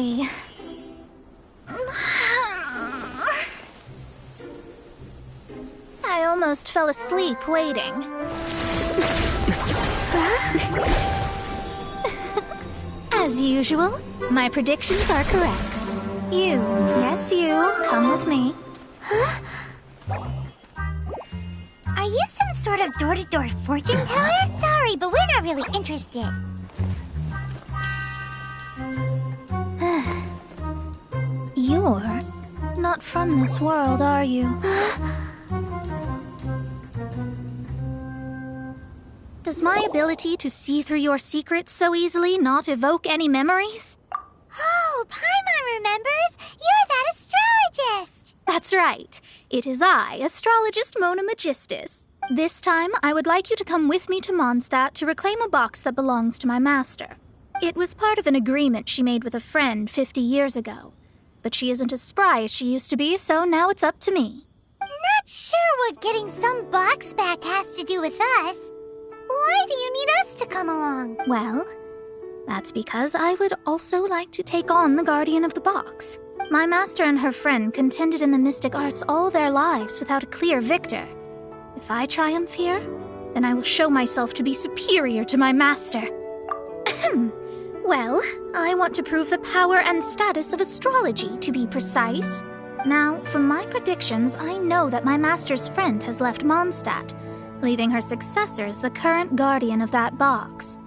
Finally. I almost fell asleep waiting. As usual, my predictions are correct. Yes you, come with me. Huh? Are you some sort of door-to-door fortune teller? Sorry, but we're not really interested. You're not from this world, are you? Does my ability to see through your secrets so easily not evoke any memories? Oh, Paimon remembers! You're that astrologist! That's right. It is I, astrologist Mona Magistus. This time, I would like you to come with me to Mondstadt to reclaim a box that belongs to my master. It was part of an agreement she made with a friend 50 years ago. But she isn't as spry as she used to be, so now it's up to me. Not sure what getting some box back has to do with us. Why do you need us to come along? Well, that's because I would also like to take on the guardian of the box. My master and her friend contended in the mystic arts all their lives without a clear victor. If I triumph here, then I will show myself to be superior to my master. Well, I want to prove the power and status of astrology, to be precise. Now, from my predictions, I know that my master's friend has left Mondstadt, leaving her successor as the current guardian of that box.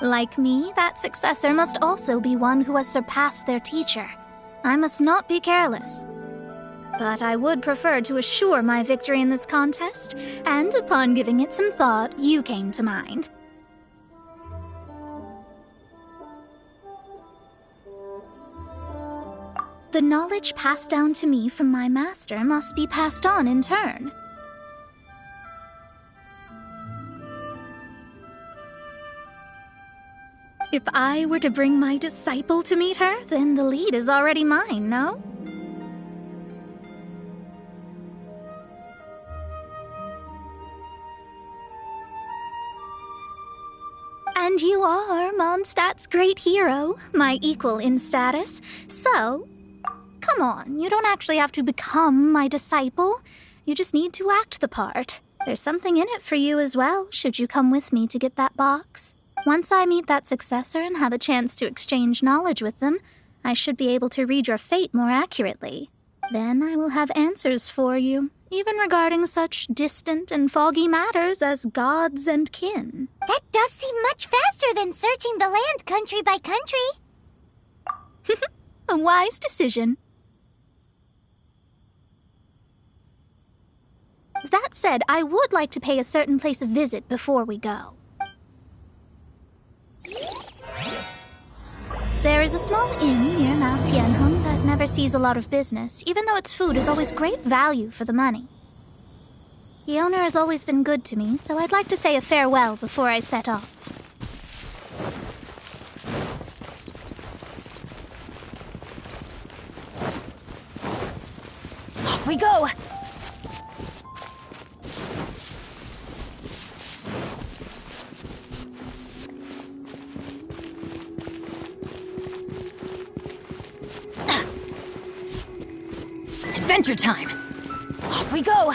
Like me, that successor must also be one who has surpassed their teacher. I must not be careless. But I would prefer to assure my victory in this contest, and upon giving it some thought, you came to mind. The knowledge passed down to me from my master must be passed on in turn. If I were to bring my disciple to meet her, then the lead is already mine, no? And you are Mondstadt's great hero, my equal in status, so... Come on, you don't actually have to become my disciple. You just need to act the part. There's something in it for you as well, should you come with me to get that box. Once I meet that successor and have a chance to exchange knowledge with them, I should be able to read your fate more accurately. Then I will have answers for you, even regarding such distant and foggy matters as gods and kin. That does seem much faster than searching the land country by country. A wise decision. That said, I would like to pay a certain place a visit before we go. There is a small inn near Mount Tianheng that never sees a lot of business, even though its food is always great value for the money. The owner has always been good to me, so I'd like to say a farewell before I set off. Off we go! Adventure time! Off we go!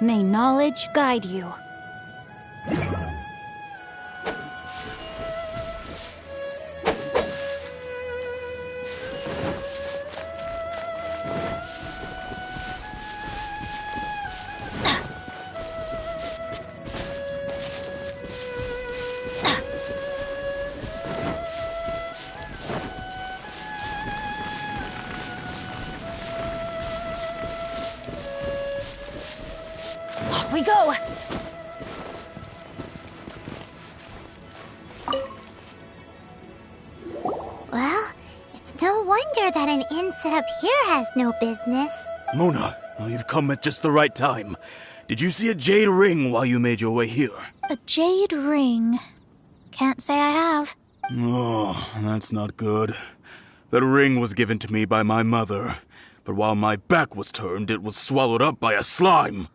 May knowledge guide you. Off we go! no wonder that an inn set up here has no business. Mona, you've come at just the right time. Did you see a jade ring while you made your way here? A jade ring. Can't say I have. Oh, that's not good. That ring was given to me by my mother, but while my back was turned, it was swallowed up by a slime.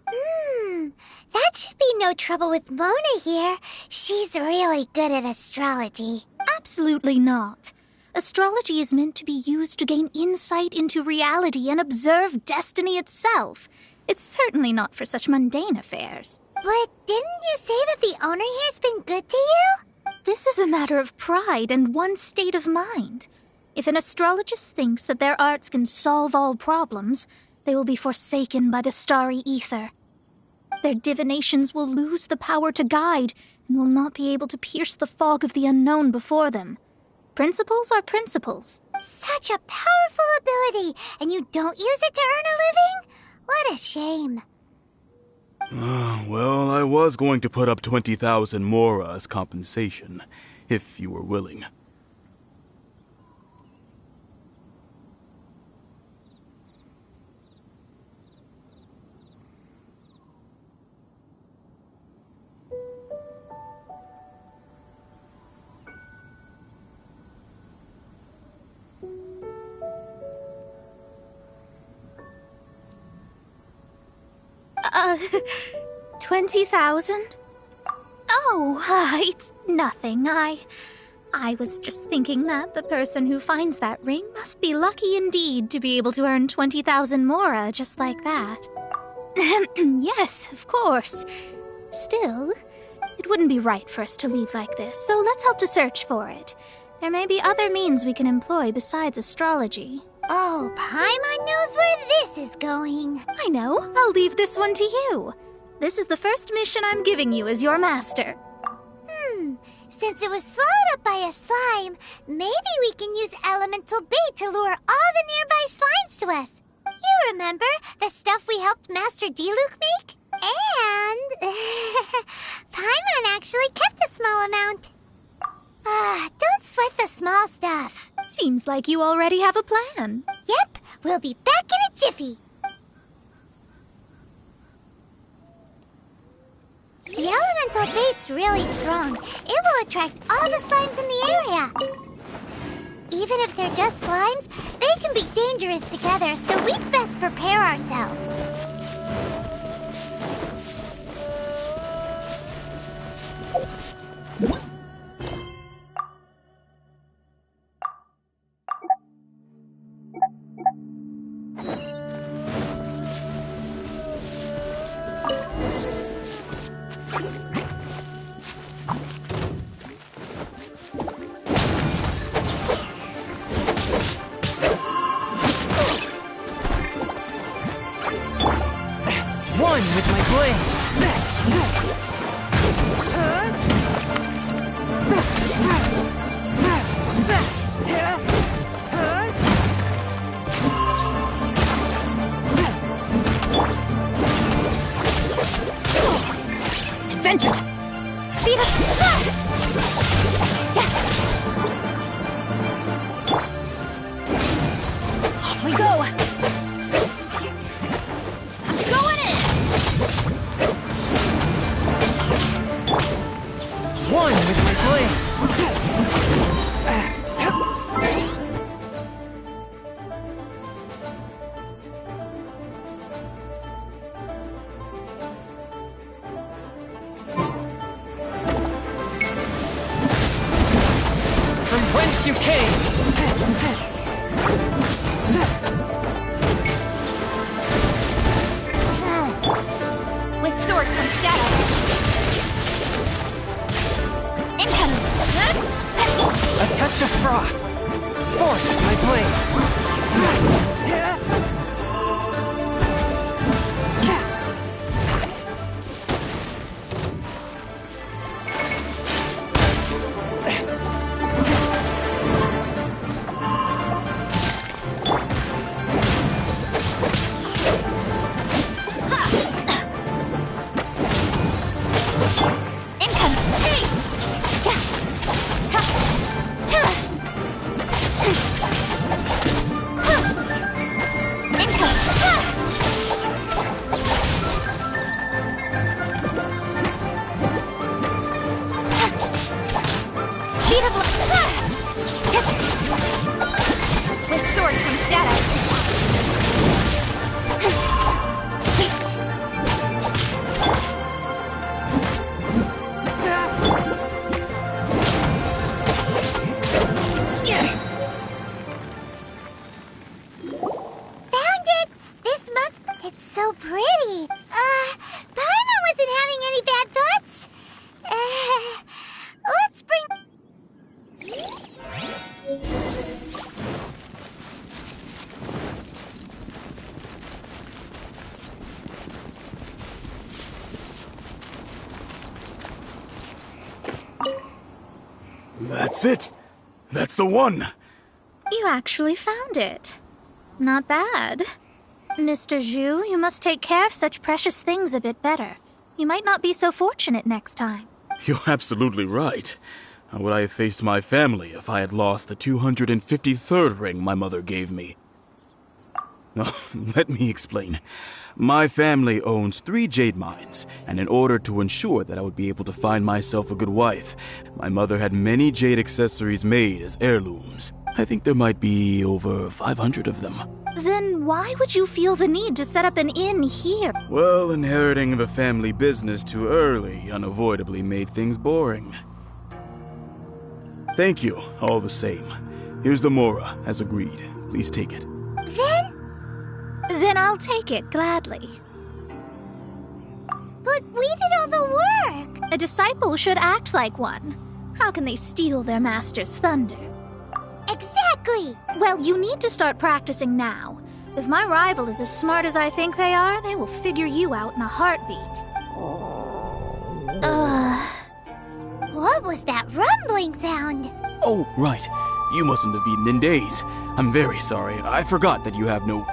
That should be no trouble with Mona here. She's really good at astrology. Absolutely not. Astrology is meant to be used to gain insight into reality and observe destiny itself. It's certainly not for such mundane affairs. But didn't you say that the owner here's been good to you? This is a matter of pride and one's state of mind. If an astrologist thinks that their arts can solve all problems, they will be forsaken by the starry ether. Their divinations will lose the power to guide and will not be able to pierce the fog of the unknown before them. Principles are principles. Such a powerful ability, and you don't use it to earn a living? What a shame. Well, I was going to put up 20,000 mora as compensation, if you were willing. Uh, 20,000? Oh, it's nothing. I was just thinking that the person who finds that ring must be lucky indeed to be able to earn 20,000 mora just like that. Yes, of course. Still, it wouldn't be right for us to leave like this, so let's help to search for it. There may be other means we can employ besides astrology. Oh, Paimon knows where this is going. I know. I'll leave this one to you. This is the first mission I'm giving you as your master. Since it was swallowed up by a slime, maybe we can use elemental bait to lure all the nearby slimes to us. You remember the stuff we helped Master Diluc make? And Paimon actually kept a small amount. Don't sweat the small stuff. Seems like you already have a plan. Yep, we'll be back in a jiffy. The elemental bait's really strong. It will attract all the slimes in the area. Even if they're just slimes, they can be dangerous together, so we'd best prepare ourselves. One with my blade. Adventures! Speed up! Off we go! One with my blade. From whence you came. With sword comes shadow. A touch of frost. Forth with my blade. That's it! That's the one! You actually found it. Not bad. Mr. Zhu, you must take care of such precious things a bit better. You might not be so fortunate next time. You're absolutely right. How would I have faced my family if I had lost the 253rd ring my mother gave me? Let me explain. My family owns 3 jade mines, and in order to ensure that I would be able to find myself a good wife, my mother had many jade accessories made as heirlooms. I think there might be over 500 of them. Then why would you feel the need to set up an inn here? Well, inheriting the family business too early unavoidably made things boring. Thank you, all the same. Here's the Mora, as agreed. Please take it. Then I'll take it, gladly. But we did all the work! A disciple should act like one. How can they steal their master's thunder? Exactly! Well, you need to start practicing now. If my rival is as smart as I think they are, they will figure you out in a heartbeat. What was that rumbling sound? Oh, right. You mustn't have eaten in days. I'm very sorry. I forgot that you have no...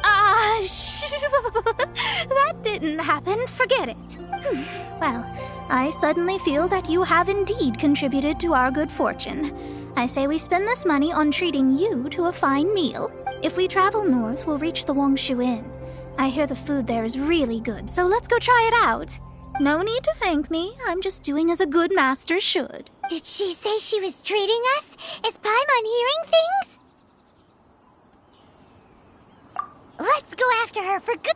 That didn't happen. Forget it. Well, I suddenly feel that you have indeed contributed to our good fortune. I say we spend this money on treating you to a fine meal. If we travel north, we'll reach the Wongshu Inn. I hear the food there is really good, so let's go try it out. No need to thank me. I'm just doing as a good master should. Did she say she was treating us? Is Paimon hearing things? Let's go after her for good.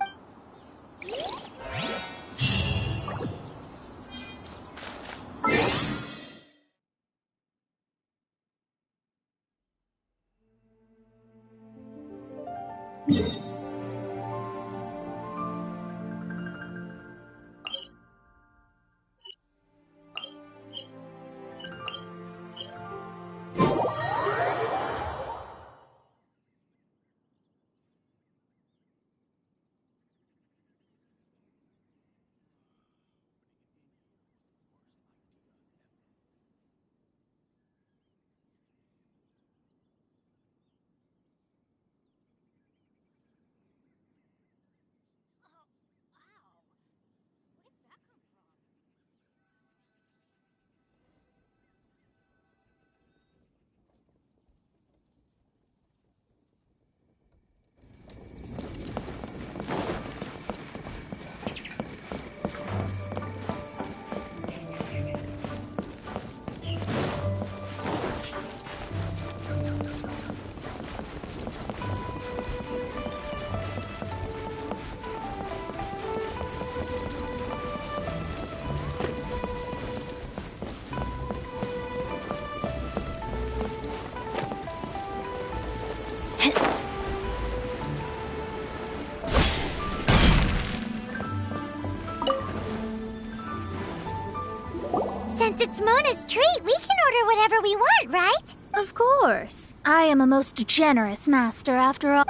Since it's Mona's treat, we can order whatever we want, right? Of course. I am a most generous master, after all.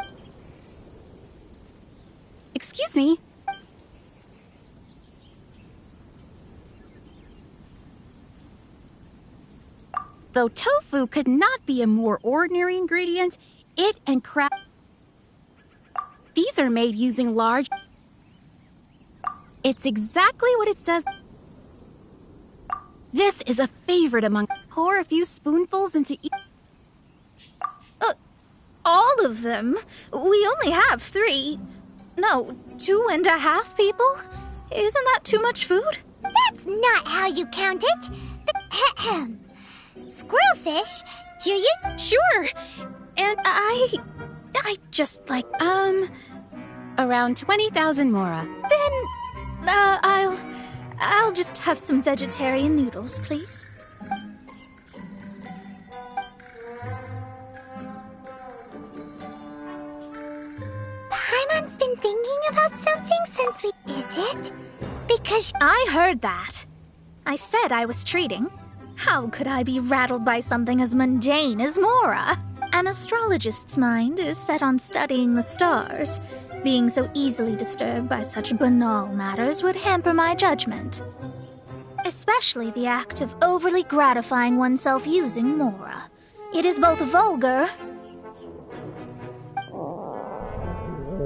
Excuse me. Though tofu could not be a more ordinary ingredient, it and crab... These are made using large... It's exactly what it says. This is a favorite among... Pour a few spoonfuls into each... All of them? We only have 3. No, 2.5 people? Isn't that too much food? That's not how you count it. Squirrelfish, do you... Sure. And I just like... Around 20,000 mora. Then, I'll just have some vegetarian noodles, please. Paimon's been thinking about something since we... Is it? Because... I heard that. I said I was treating. How could I be rattled by something as mundane as Mora? An astrologist's mind is set on studying the stars. Being so easily disturbed by such banal matters would hamper my judgment. Especially the act of overly gratifying oneself using Mora. It is both vulgar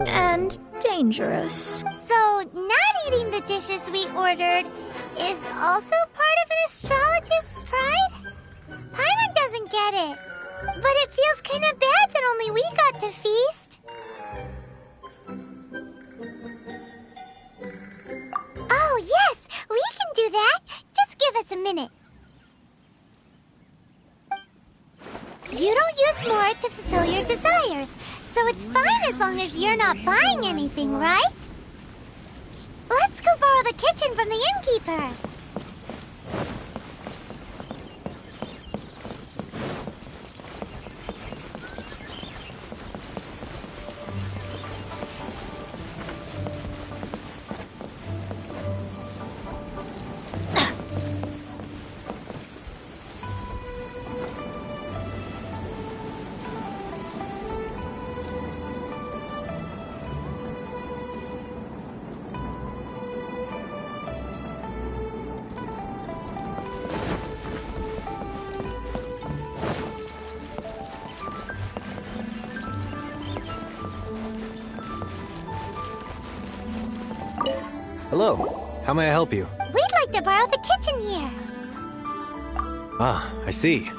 and dangerous. So, not eating the dishes we ordered is also part of an astrologist's pride? Paimon doesn't get it, but it feels kinda bad that only we got to feast. Oh, yes! We can do that! Just give us a minute. You don't use more to fulfill your desires, so it's fine as long as you're not buying anything, right? Let's go borrow the kitchen from the innkeeper. Hello. How may I help you? We'd like to borrow the kitchen here. Ah, I see.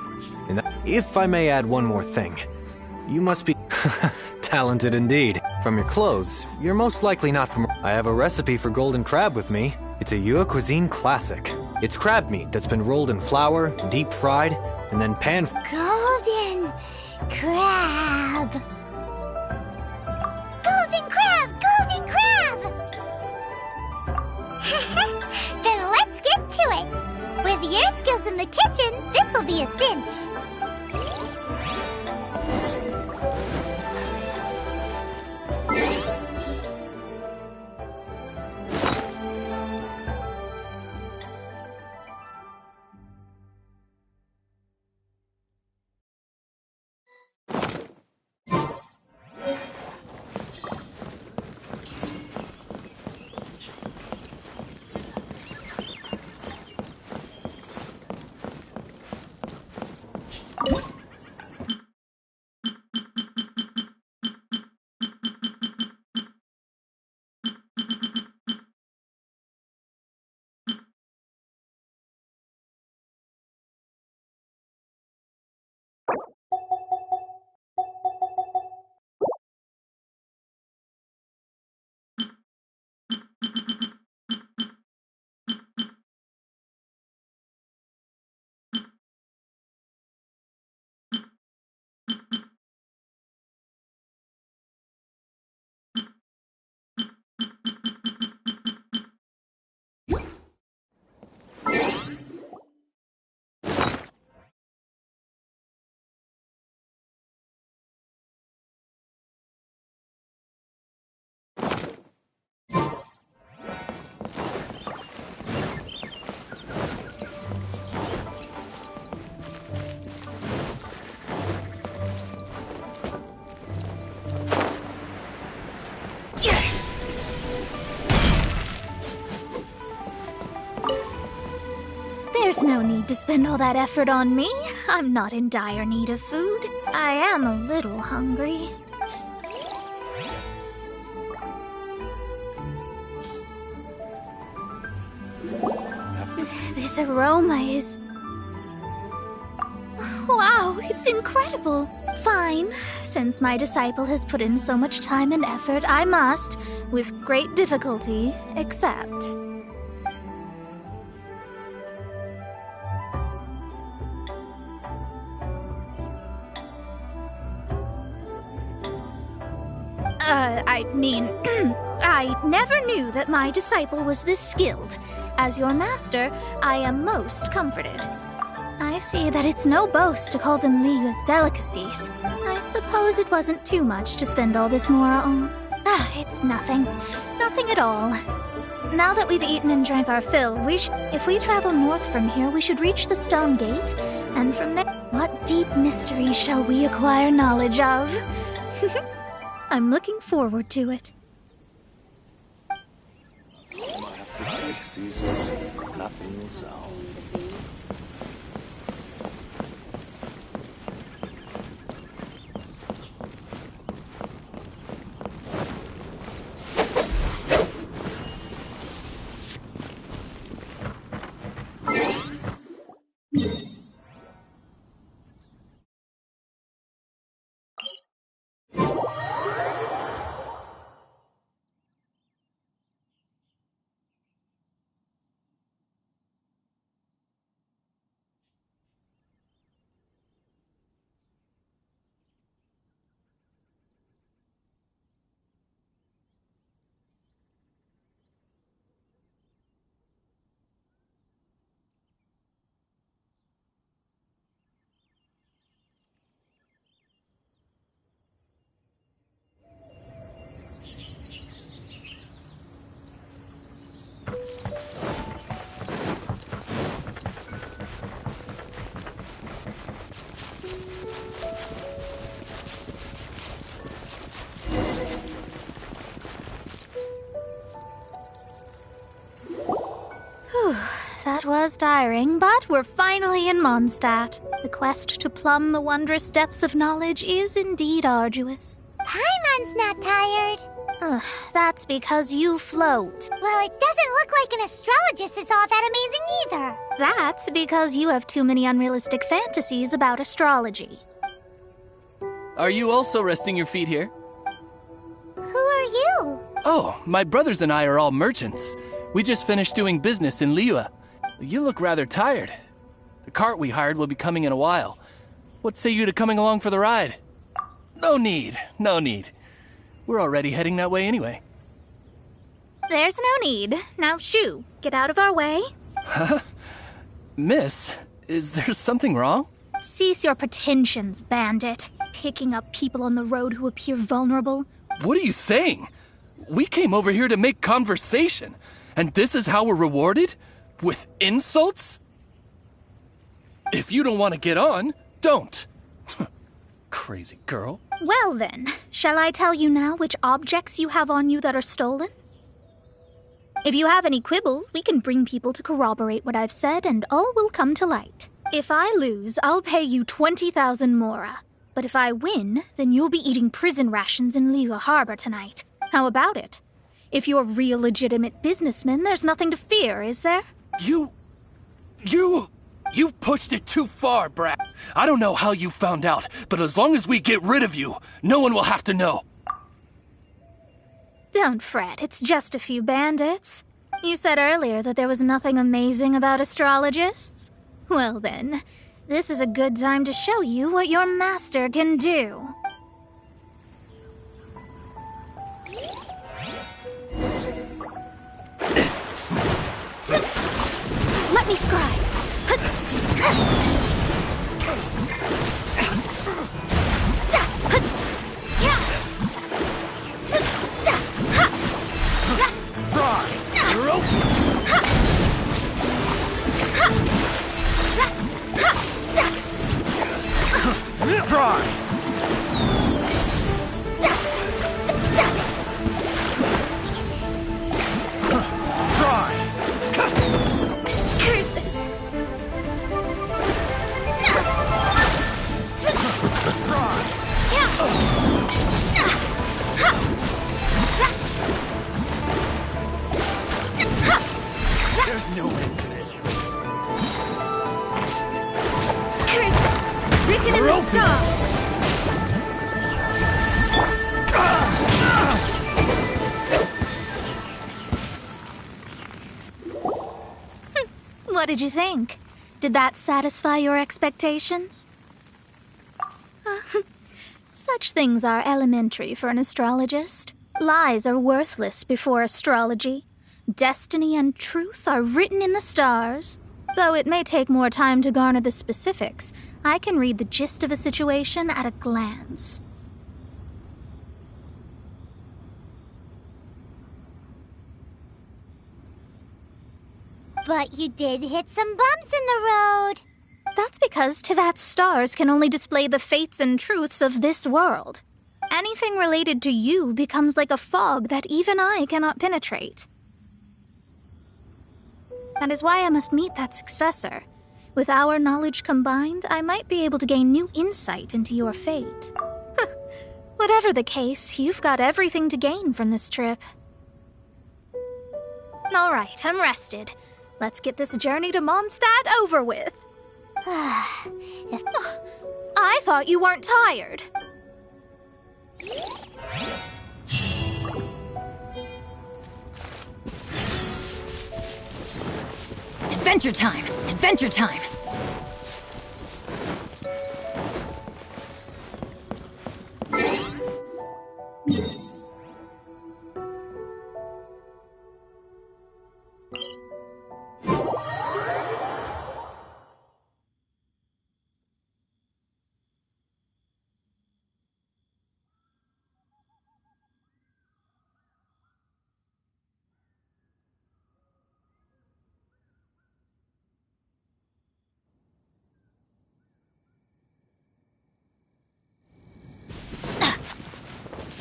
If I may add one more thing. You must be talented indeed. From your clothes, you're most likely not from... I have a recipe for golden crab with me. It's a Yue cuisine classic. It's crab meat that's been rolled in flour, deep fried, and then pan... Golden crab. Golden crab! Golden crab! Then let's get to it. With your skills in the kitchen, this'll be a cinch. There's no need to spend all that effort on me. I'm not in dire need of food. I am a little hungry. This aroma is... Wow, it's incredible. Fine. Since my disciple has put in so much time and effort, I must, with great difficulty, accept. I never knew that my disciple was this skilled. As your master, I am most comforted. I see that it's no boast to call them Liyue's delicacies. I suppose it wasn't too much to spend all this Mora on. It's nothing. Nothing at all. Now that we've eaten and drank our fill, if we travel north from here, we should reach the Stone Gate, and from there, what deep mysteries shall we acquire knowledge of? I'm looking forward to it. Like season, nothing solved. That was tiring, but we're finally in Mondstadt. The quest to plumb the wondrous depths of knowledge is indeed arduous. Paimon's not tired. That's because you float. Well, it doesn't look like an astrologist is all that amazing either. That's because you have too many unrealistic fantasies about astrology. Are you also resting your feet here? Who are you? Oh, my brothers and I are all merchants. We just finished doing business in Liyue. You look rather tired. The cart we hired will be coming in a while. What say you to coming along for the ride? No need. We're already heading that way anyway. There's no need. Now shoo, get out of our way. Huh? Miss, is there something wrong? Cease your pretensions, bandit. Picking up people on the road who appear vulnerable. What are you saying? We came over here to make conversation, and this is how we're rewarded? With insults? If you don't want to get on, don't. Crazy girl. Well then, shall I tell you now which objects you have on you that are stolen? If you have any quibbles, we can bring people to corroborate what I've said and all will come to light. If I lose, I'll pay you 20,000 mora. But if I win, then you'll be eating prison rations in Liyue Harbor tonight. How about it? If you're real legitimate businessmen, there's nothing to fear, is there? You've pushed it too far, Brad. I don't know how you found out, but as long as we get rid of you, no one will have to know. Don't fret, it's just a few bandits. You said earlier that there was nothing amazing about astrologists? Well then, this is a good time to show you what your master can do. Let me scribe. There's no end to this. Curses! Written in the stars! What did you think? Did that satisfy your expectations? Such things are elementary for an astrologist. Lies are worthless before astrology. Destiny and truth are written in the stars. Though it may take more time to garner the specifics, I can read the gist of a situation at a glance. But you did hit some bumps in the road. That's because Tivat's stars can only display the fates and truths of this world. Anything related to you becomes like a fog that even I cannot penetrate. That is why I must meet that successor. With our knowledge combined, I might be able to gain new insight into your fate. Whatever the case, you've got everything to gain from this trip. All right, I'm rested. Let's get this journey to Mondstadt over with. I thought you weren't tired. Adventure time! Adventure time!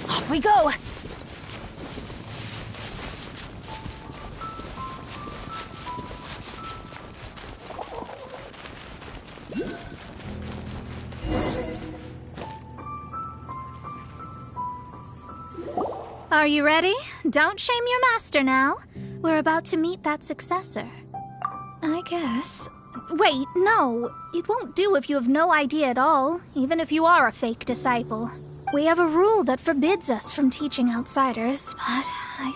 Off we go! Are you ready? Don't shame your master now. We're about to meet that successor. I guess. Wait, no. It won't do if you have no idea at all, even if you are a fake disciple. We have a rule that forbids us from teaching outsiders, but I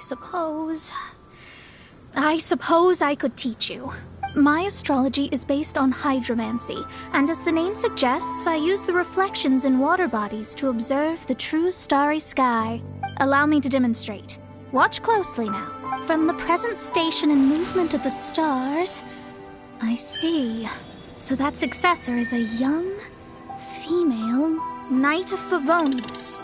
suppose I could teach you. My astrology is based on hydromancy, and as the name suggests, I use the reflections in water bodies to observe the true starry sky. Allow me to demonstrate. Watch closely now. From the present station and movement of the stars, I see. So that successor is a young, female Knight of Favonius.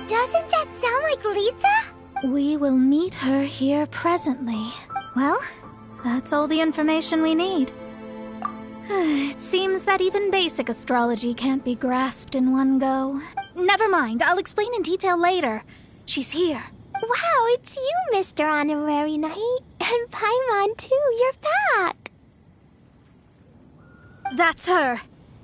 Doesn't that sound like Lisa? We will meet her here presently. Well, that's all the information we need. It seems that even basic astrology can't be grasped in one go. Never mind, I'll explain in detail later. She's here. Wow, it's you, Mr. Honorary Knight. And Paimon, too, you're back. That's her.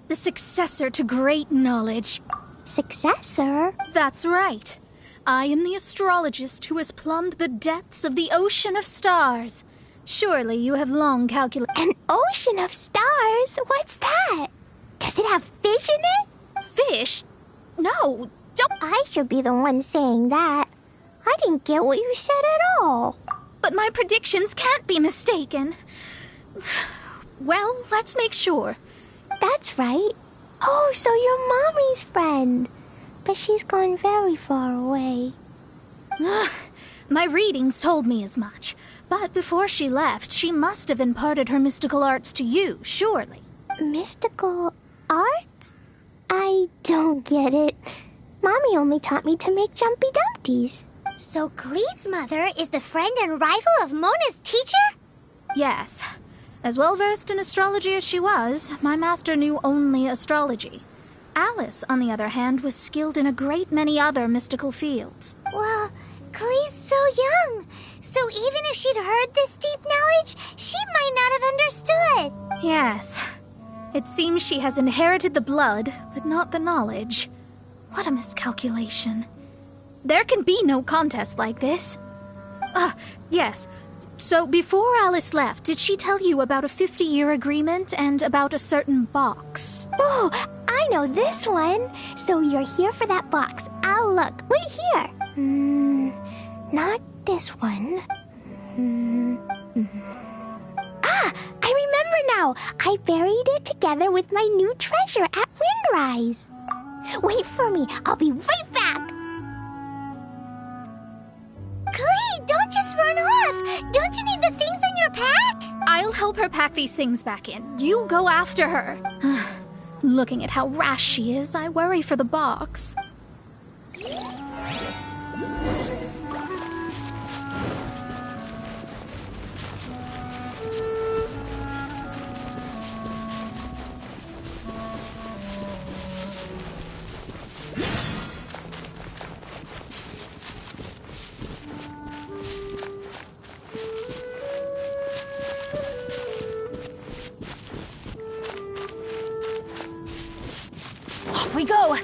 The successor to great knowledge. Successor? That's right. I am the astrologist who has plumbed the depths of the ocean of stars. Surely you have long calculated. An ocean of stars? What's that? Does it have fish in it? Fish? No, don't. I should be the one saying that. I didn't get what you said at all. But my predictions can't be mistaken. Well, let's make sure. That's right. Oh, so you're Mommy's friend. But she's gone very far away. My readings told me as much. But before she left, she must have imparted her mystical arts to you, surely. Mystical arts? I don't get it. Mommy only taught me to make Jumpy Dumpties. So Glee's mother is the friend and rival of Mona's teacher? Yes. As well versed in astrology as she was, my master knew only astrology. Alice, on the other hand, was skilled in a great many other mystical fields. Well, Glee's so young. So even if she'd heard this deep knowledge, she might not have understood. Yes. It seems she has inherited the blood, but not the knowledge. What a miscalculation. There can be no contest like this. Yes. So before Alice left, did she tell you about a 50-year agreement and about a certain box? Oh, I know this one. So you're here for that box. I'll look. Right here. Not this one. Ah, I remember now. I buried it together with my new treasure at Windrise. Wait for me. I'll be right back. Glee, don't just run off. Don't you need the things in your pack? I'll help her pack these things back in. You go after her. Looking at how rash she is, I worry for the box. Off we go!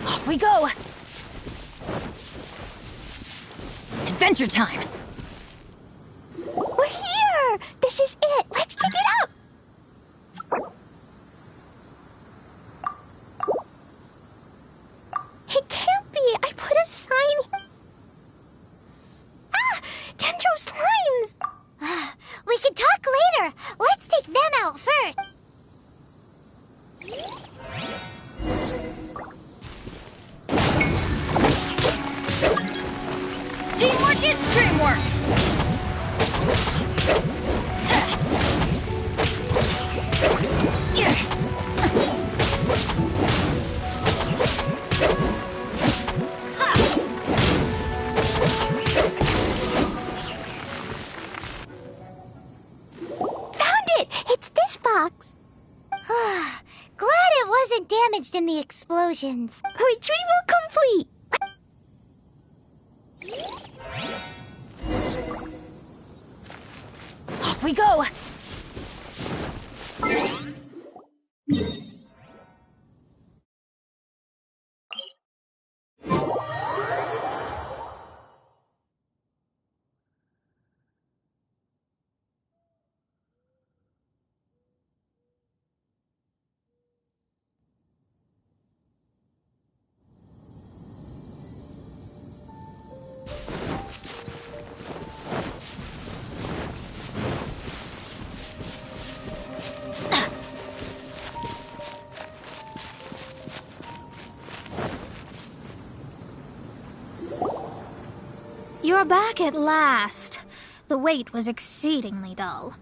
Off we go! Adventure time! We're here! This is it! Let's dig it up! It can't be! I put a sign... Ah! Dendro's lines! We can talk later! Let's take them out first! Teamwork is dreamwork! Found it! It's this box! Glad it wasn't damaged in the explosions. Retrieval complete! Off we go! You're back at last. The wait was exceedingly dull.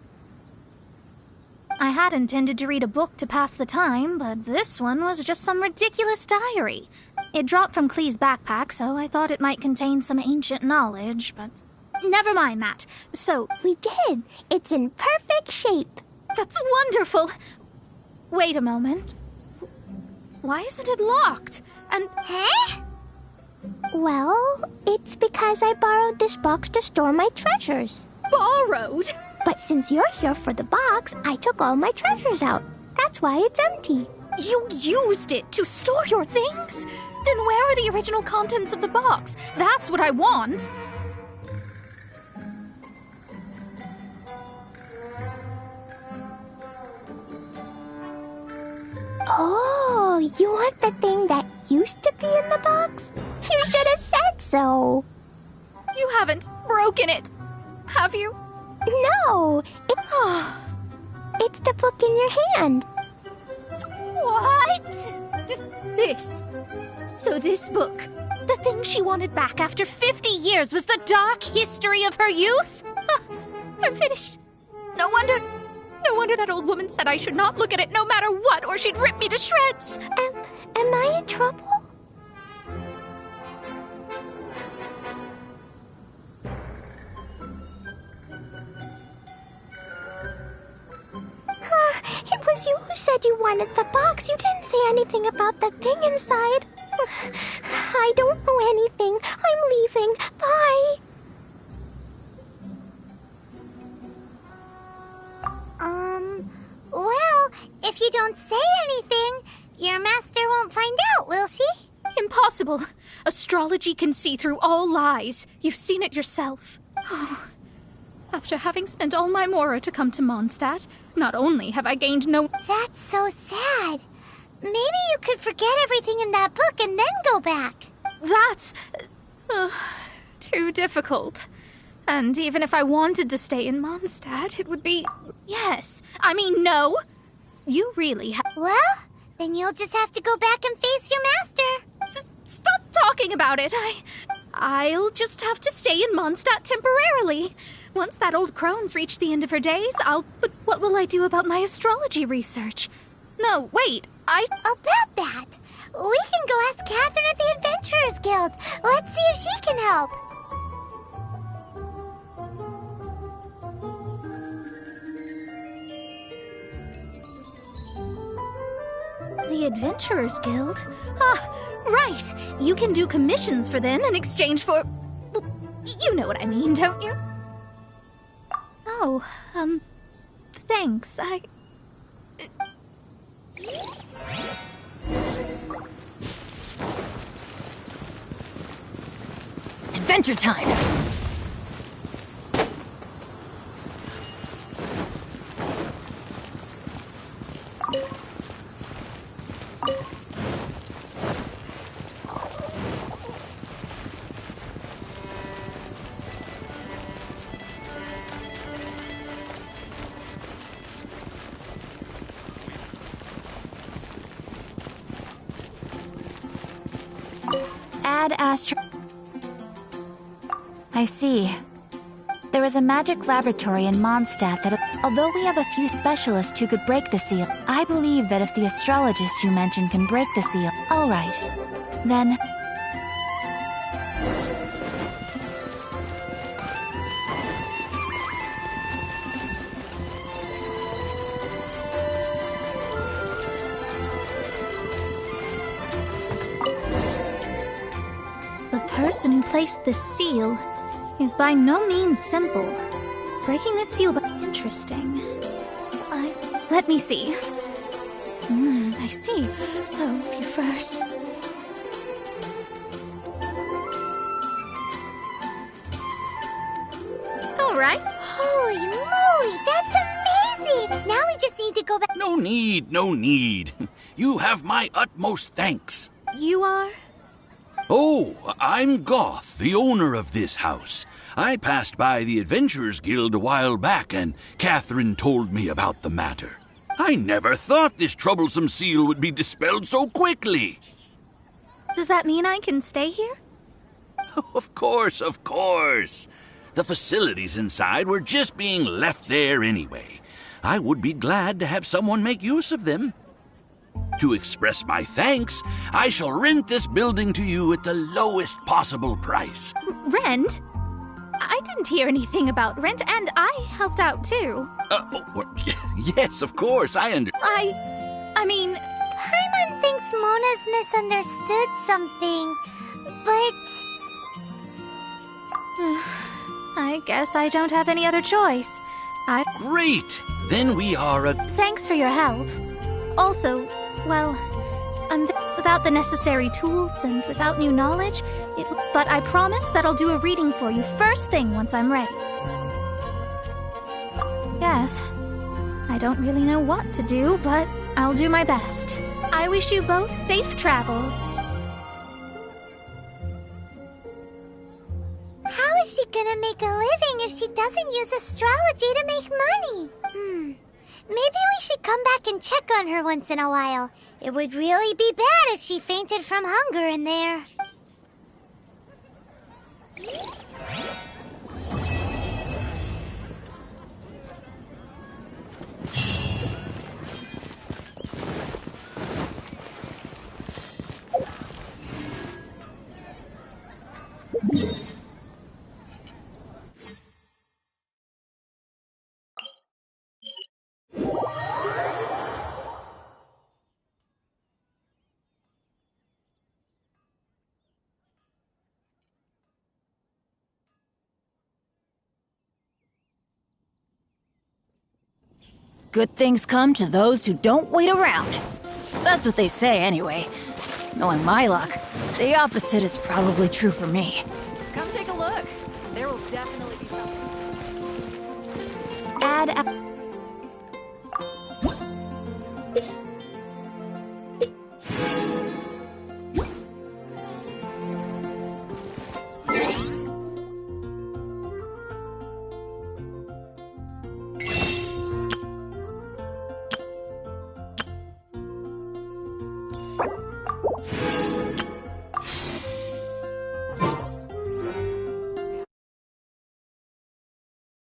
I had intended to read a book to pass the time, but this one was just some ridiculous diary. It dropped from Klee's backpack, so I thought it might contain some ancient knowledge, but never mind that. So, We did! It's in perfect shape! that's wonderful! Wait a moment. Why isn't it locked? And Huh? Well, it's because I borrowed this box to store my treasures. borrowed? But since you're here for the box, I took all my treasures out. That's why it's empty. You used it to store your things? Then where are the original contents of the box? That's what I want. Oh, you want the thing that used to be in the box? You should have said so. You haven't broken it, have you? No, it's the book in your hand. What? This. So this book, the thing she wanted back after 50 years, was the dark history of her youth? I'm finished. No wonder that old woman said I should not look at it no matter what, or she'd rip me to shreds. Am I in trouble? It was you who said you wanted the box. You didn't say anything about the thing inside. I don't know anything. I'm leaving. Bye. Well, if you don't say anything, your master won't find out, will she? Impossible. Astrology can see through all lies. You've seen it yourself. After having spent all my mora to come to Mondstadt, not only have I gained no... That's so sad. Maybe you could forget everything in that book and then go back. That's... too difficult. And even if I wanted to stay in Mondstadt, it would be... Yes. I mean, no. You really have... Well, then you'll just have to go back and face your master. Stop talking about it. I'll just have to stay in Mondstadt temporarily. Once that old crone's reached the end of her days, But what will I do about my astrology research? No, wait, About that, we can go ask Catherine at the Adventurers Guild. Let's see if she can help. The Adventurers Guild? Ah, right! You can do commissions for them in exchange for... Well, you know what I mean, don't you? Oh, thanks, Adventure time! Add astro... I see. There is a magic laboratory in Mondstadt that... Although we have a few specialists who could break the seal, I believe that if the astrologist you mentioned can break the seal... Alright. Then... The person who placed the seal is by no means simple. Breaking the seal, but interesting. Let me see. I see. So, if you first... All right. Holy moly, that's amazing! Now we just need to go back. No need, no need. You have my utmost thanks. You are? Oh, I'm Goth, the owner of this house. I passed by the Adventurers Guild a while back, and Catherine told me about the matter. I never thought this troublesome seal would be dispelled so quickly. Does that mean I can stay here? Of course, of course. The facilities inside were just being left there anyway. I would be glad to have someone make use of them. To express my thanks, I shall rent this building to you at the lowest possible price. Rent? I didn't hear anything about rent, and I helped out too. Yes, of course, I understand. I mean... Paimon thinks Mona's misunderstood something, but... I guess I don't have any other choice. Great! Then we are Thanks for your help. Also, well, without the necessary tools and without new knowledge, but I promise that I'll do a reading for you first thing once I'm ready. Yes, I don't really know what to do, but I'll do my best. I wish you both safe travels. How is she gonna make a living if she doesn't use astrology to make money? Maybe we should come back and check on her once in a while. It would really be bad if she fainted from hunger in there. Good things come to those who don't wait around. That's what they say anyway. Knowing my luck, the opposite is probably true for me. Come take a look. There will definitely be something. Add...